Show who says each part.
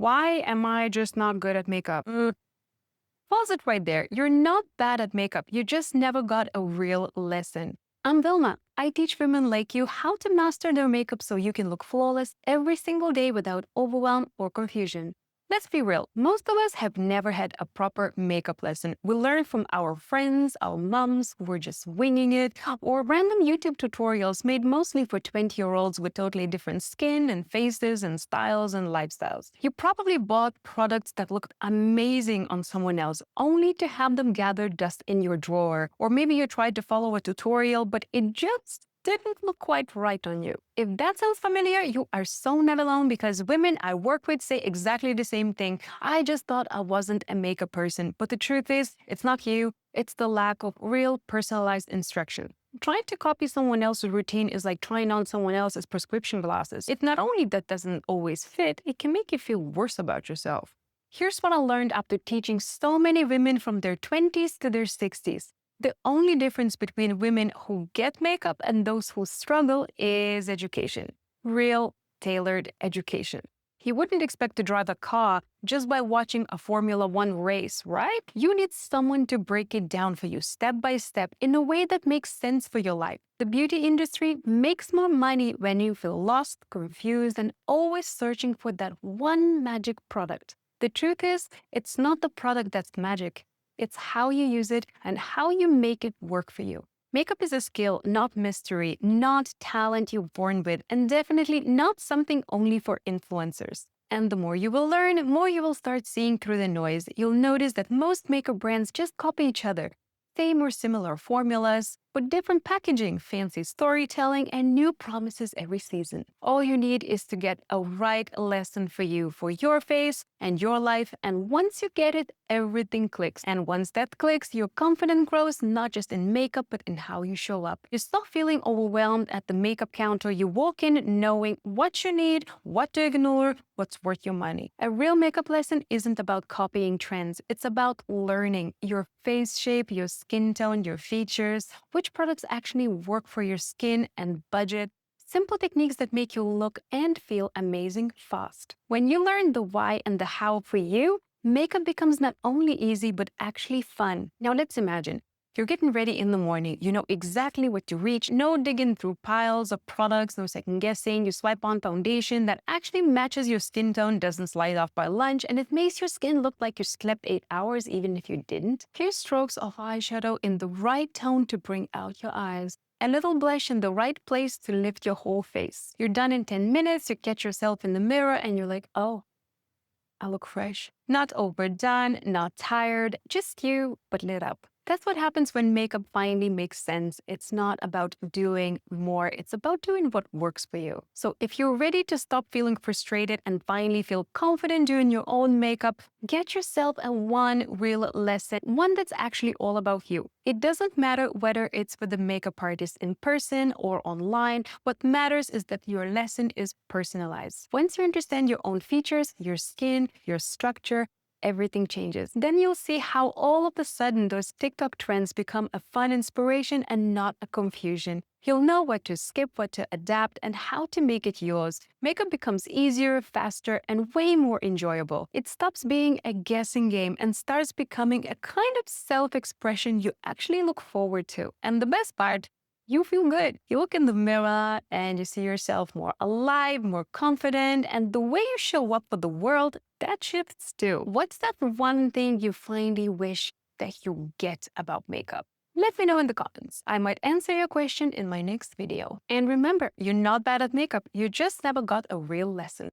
Speaker 1: Why am I just not good at makeup? Pause it right there. You're not bad at makeup. You just never got a real lesson. I'm Vilma. I teach women like you how to master their makeup so you can look flawless every single day without overwhelm or confusion. Let's be real, most of us have never had a proper makeup lesson. We learn from our friends, our moms who were just winging it, or random YouTube tutorials made mostly for 20-year-olds with totally different skin and faces and styles and lifestyles. You probably bought products that looked amazing on someone else, only to have them gather dust in your drawer. Or maybe you tried to follow a tutorial, but it just didn't look quite right on you. If that sounds familiar, you are so not alone because women I work with say exactly the same thing. I just thought I wasn't a makeup person, but the truth is, it's not you, it's the lack of real personalized instruction. Trying to copy someone else's routine is like trying on someone else's prescription glasses. It not only that doesn't always fit, it can make you feel worse about yourself. Here's what I learned after teaching so many women from their 20s to their 60s. The only difference between women who get makeup and those who struggle is education. Real, tailored education. You wouldn't expect to drive a car just by watching a Formula One race, right? You need someone to break it down for you step by step in a way that makes sense for your life. The beauty industry makes more money when you feel lost, confused, and always searching for that one magic product. The truth is, it's not the product that's magic. It's how you use it and how you make it work for you. Makeup is a skill, not mystery, not talent you're born with, and definitely not something only for influencers. And the more you will learn, the more you will start seeing through the noise. You'll notice that most makeup brands just copy each other. Same or similar formulas, but different packaging, fancy storytelling, and new promises every season. All you need is to get a right lesson for you, for your face and your life. And once you get it, everything clicks. And once that clicks, your confidence grows not just in makeup, but in how you show up. You stop feeling overwhelmed at the makeup counter. You walk in knowing what you need, what to ignore, what's worth your money. A real makeup lesson isn't about copying trends. It's about learning your face shape, your skin tone, your features, which products actually work for your skin and budget. Simple techniques that make you look and feel amazing fast. When you learn the why and the how for you, makeup becomes not only easy, but actually fun. Now let's imagine. You're getting ready in the morning. You know exactly what to reach. No digging through piles of products, no second guessing. You swipe on foundation that actually matches your skin tone, doesn't slide off by lunch, and it makes your skin look like you slept 8 hours even if you didn't. Few strokes of eyeshadow in the right tone to bring out your eyes. A little blush in the right place to lift your whole face. You're done in 10 minutes. You catch yourself in the mirror and you're like, oh, I look fresh. Not overdone, not tired, just you, but lit up. That's what happens when makeup finally makes sense. It's not about doing more, it's about doing what works for you. So if you're ready to stop feeling frustrated and finally feel confident doing your own makeup, get yourself a one real lesson, one that's actually all about you. It doesn't matter whether it's with a makeup artist in person or online. What matters is that your lesson is personalized. Once you understand your own features, your skin, your structure, everything changes. Then you'll see how all of a sudden those TikTok trends become a fun inspiration and not a confusion. You'll know what to skip, what to adapt, and how to make it yours. Makeup becomes easier, faster, and way more enjoyable. It stops being a guessing game and starts becoming a kind of self-expression you actually look forward to. And the best part, you feel good. You look in the mirror and you see yourself more alive, more confident, and the way you show up for the world, that shifts too. What's that one thing you finally wish that you get about makeup? Let me know in the comments. I might answer your question in my next video. And remember, you're not bad at makeup. You just never got a real lesson.